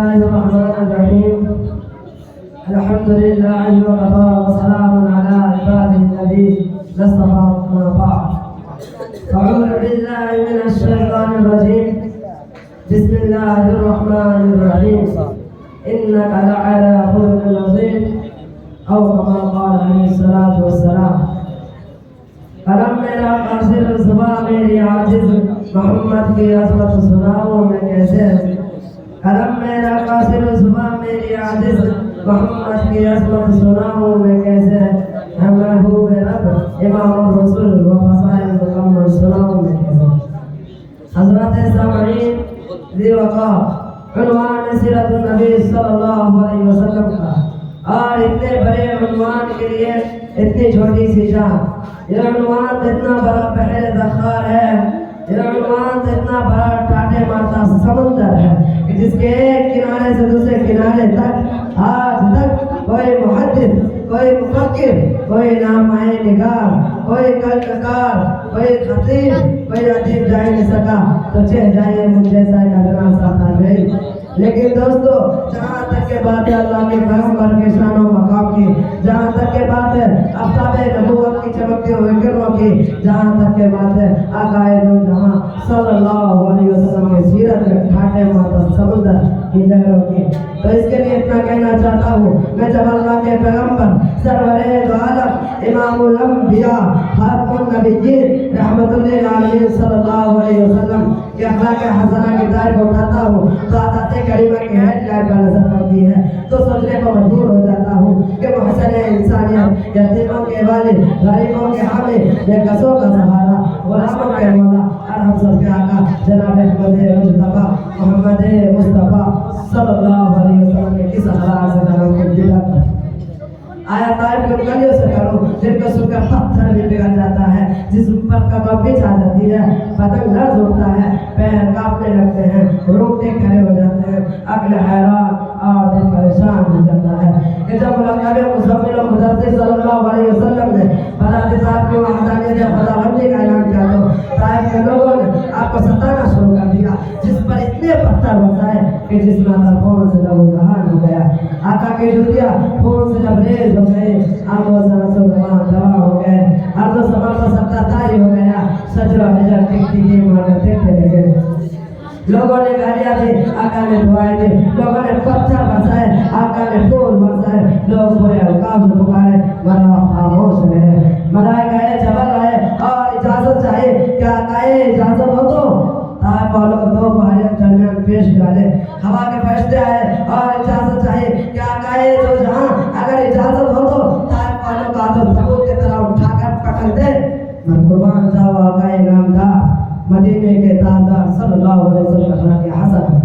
الله الرحمن الرحيم. الحمد لله وكفى وسلام على عباده الذين اصطفى ما بعد. أعوذ بالله من الشيطان الرجيم. بسم الله الرحمن الرحيم. إنك لعلى خلق عظيم أو كما قال عليه الصلاة والسلام. قلم میرا قاصر صبح میری عاجز محمد کی عظمت سناؤں میں کیسے. قلم میرا قاصر صبح میری عاجز محمد کی عظمت سناؤں میں کیسے. ہے محبوب رب امام الرسول و فضائل مکمل سناؤں میں کیسے. حضرات سامعین ذی وقار، عنوان سیرت النبی صلی اللہ علیہ وسلم کا، اور اتنے بڑے عنوان کے لیے اتنی چھوٹی سی جان. یہ عنوان اتنا بڑا بحر ذخار ہے، یہ عنوان اتنا بڑا ٹاٹے مارتا سمندر ہے کہ جس کے ایک کنارے سے دوسرے کنارے تک آج تک کوئی محدث، کوئی مفکر، کوئی نامہ نگار، کوئی کلکار، کوئی خطیب، کوئی ادیب جا نہیں سکا. تو چہ جائیے مجھ جیسا ایک ادنا سا طالب. لیکن دوستو، جہاں تک کے بات ہے اللہ کے پیغمبر کے شان و مقام کی، جہاں تک کے بات ہے آفتاب نبوت کی چمکتے ہوئے کرنوں کی، جہاں تک کے بات ہے آقا دو جہاں صلی اللہ علیہ وسلم کی سیرت میں ٹھاٹے مارتا سمندر کی لہروں کی، تو اس کے لیے اتنا کہنا چاہتا ہوں میں جب اللہ کے پیغمبر سرور دو عالم امام الانبیاء خاتم النبیین رحمت للعالمین صلی اللہ علیہ وسلم کے اخلاق حسنہ کی تعریف اٹھاتا ہوں تو عادت کریمہ کی ہیڈ لائن پر نظر پڑتی ہے تو سوچنے کو مجبور ہو جاتا ہوں کہ محسن انسانیت، یتیموں کے والد، غریبوں کے حامی، بے کسوں کا سہارا، غلاموں کے مولا، اور ہم سب کے آقا جناب احمد مجتبیٰ محمد مصطفیٰ صلی اللہ علیہ وسلم کے کس اخلاق سے نام کو جدا کر آیا طائف کے گلیوں سے کرو جن کو سن کر پتھر بھی پگھل جاتا ہے، جس پر کباب بھی چھا جاتی ہے، بدن لرز اٹھتا ہے، پیر کانپنے لگتے ہیں، روٹے کھڑے ہو جاتے ہیں، عقل حیران اور دل پریشان ہو جاتا ہے. کہ جب ملقب مزمل و مدثر صلی اللہ علیہ وسلم نے برات ذات کی وحدانیت خداوندی کا اعلان کیا تو طائف کے لوگوں نے آپ کو ستانا شروع کر دیا، جس پر اتنے پتھر برسائے کہ جسم اندر خون سے لہو لہان ہو گیا. آقا کی جوتیاں خون سے لبریز ہو گئے، آب و سانس و زبان دوا ہو گئے، ارض و سماء پر سبتا تاری ہو گیا، شجر و حجر ٹکتی کی مانا دیکھتے لگے. لوگوں نے گالیاں دی، آقا نے دعائیں دی، لوگوں نے پتھر برسائے، آقا نے پھول برسائے، لوگ پورے القاب سے پکارے مرا خاموش رہے. ملائکہ جبل آئے اور اجازت چاہے کہ آقا اجازت ہو تو طائف والوں کو دو پہاڑیاں درمیان پیش ڈالے. ہوا کے فرشتے آئے اور اجازت چاہے کہ آقا دو جہاں اگر اجازت ہو تو طائف والوں کو آدھو ثبوت کی طرح اٹھا کر پکڑ دے. میں قربان جاؤ آقا نامدار مدینے کے تاجدار صلی اللہ علیہ وسلم کے حسن.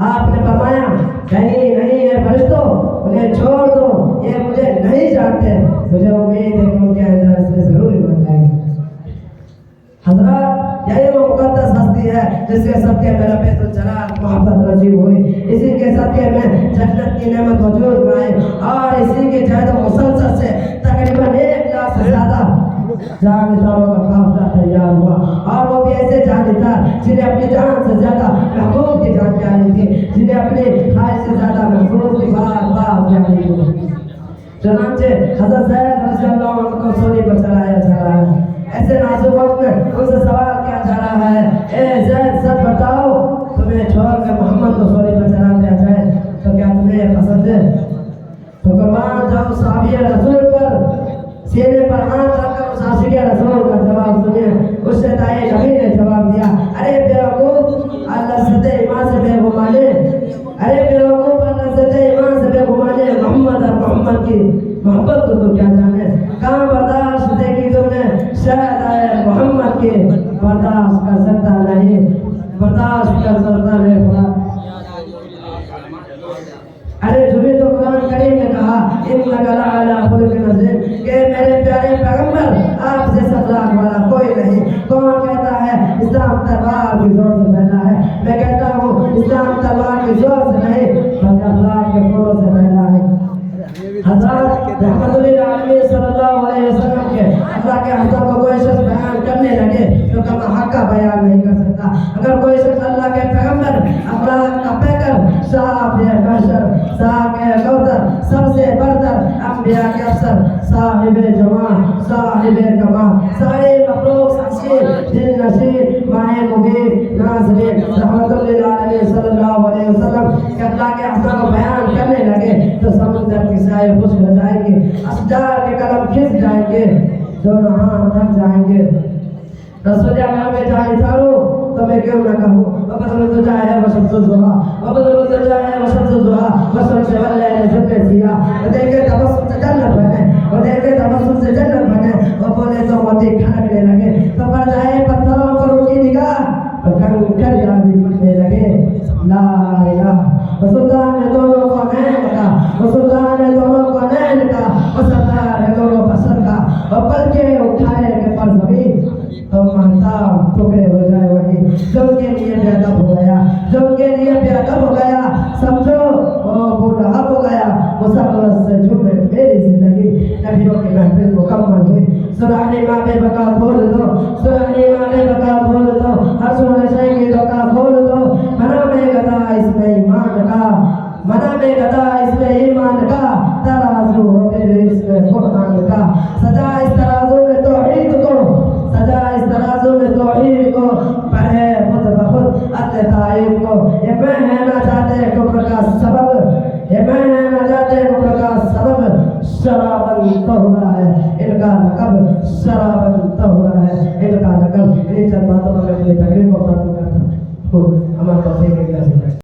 آپ نے فرمایا کہیں نہیں ہے فرشتوں، انہیں چھوڑ دو، یہ مجھے نہیں جانتے، مجھے امید ہے کہ ان کے اندر اس میں ضرور بن جائے گی. حضرات، یہی وہ مقدس ہستی ہے جس کے صدقے میں رب الجلال محبت رجیب ہوئی، اسی کے صدقے میں جنت کی نعمت وجود میں آئی، اور اسی کے جہد و مسلسل سے تقریباً 1 لاکھ سے زیادہ جانبداروں کا قافلہ تیار ہوا، اور وہ بھی ایسے جانبدار جنہیں اپنی جان سے زیادہ محبوب کی جان پیاری تھی، جنہیں اپنی خواہش سے زیادہ محبوب کی بار بار پیاری تھی. چنانچہ حضرت زید رضی اللہ عنہ کو سولی پر چڑھایا جا رہا ہے. ایسے نازک وقت میں ان سے سوال کیا جا رہا ہے، اے زید سچ بتاؤ، تمہیں چھوڑ کر محمد کو سولی پر چڑھا دیا جائے تو کیا تمہیں یہ پسند ہے؟ تو قربان جاؤ صحابی رسول پر سینے پر ہاتھ رکھ کر اس عاشق رسول کا جواب سنیے. اس سے دائیں نبی نے جواب دیا، ارے بیوقوف، اللہ سطح ایمان سے بے گمانے، ارے بیوقوف، اللہ سطح ایمان سے بے گمانے، محمد اور محمد کی محبت کو تو کیا جانے. کہاں برداشت دیکھی تم نے شاید آئے محمد کے، برداشت کر سکتا نہیں، برداشت کر سکتا نہیں خدا. ارے جبھی تو قرآن کریم نے کہا انک لعلی خلق عظیم، کہ میرے پیارے پیغمبر آپ جیسا اخلاق والا کوئی نہیں. کون کہتا ہے اسلام تلوار کی زور سے پھیلا ہے؟ میں کہتا ہوں اسلام تلوار کی زور سے نہیں بلکہ اخلاق کے پھولوں سے پھیلا ہے. حضرات، رحمت للعالمین صلی اللہ علیہ وسلم کے اخلاق حسن کو کوئی شخص بیان کرنے لگے تو کما حق کا بیان نہیں کر سکتا. اگر کوئی شخص اللہ کے پیغمبر اخلاق کا پیکر صاف انبیاء کے افسر صاحب جمال صاحب کمال سارے مخلوق سنشیر دل نشیر ماہ مبین ناظرین رحمت للعالمین صلی اللہ علیہ وسلم کہ اللہ کے احسان کو بیان کرنے لگے تو سمندر کی سائے خشک ہو جائیں گے اشجار کے قلم کھس جائیں گے دونوں ہاتھ تھک جائیں گے رسول اللہ میں جائے تھارو تو میں کیوں نہ کہوں وبدل الدجا ہے وشمس الضحا وبدل الدجا ہے وشمس الضحا وشمس والليل جب سیا دیکھے تبسم سے جنت بنے وہ دیکھے تبسم سے جنت بنے وہ بولے تو موتی کھڑکنے لگے تو پڑ جائے پتھروں پر ان کی نگاہ تو کنکر یا بھی پڑنے لگے لا الہ وسلطان ہے دونوں کو نین کا وسلطان ہے دونوں کو نین کا وسلطان ہے دونوں بسر کا اور پل کے اٹھائے کے پر زمین تو مہتاب ٹکڑے ہو جائے وہی جو ان کے لیے بے ادب ہو گیا جو ان کے لیے بے ادب ہو گیا سمجھو وہ بڑھا ہو گیا مسلط سے جھومے میری زندگی نبیوں کی محفل مکمل ہوئی سورہ امام بقا کھول دو سورہ امام بقا کھول دو ہر سورہ شہیدوں کا کھول دو منا میں گدا اس میں ایمان کا منا میں گدا اس میں ایمان کا ترازو ہو پھر اس میں قرآن کا سجا اس ترازو میں توحید کو سجا اس ترازو میں توحید کو پڑھے خود بخود عدل تائید کو یہ میں ہے نہ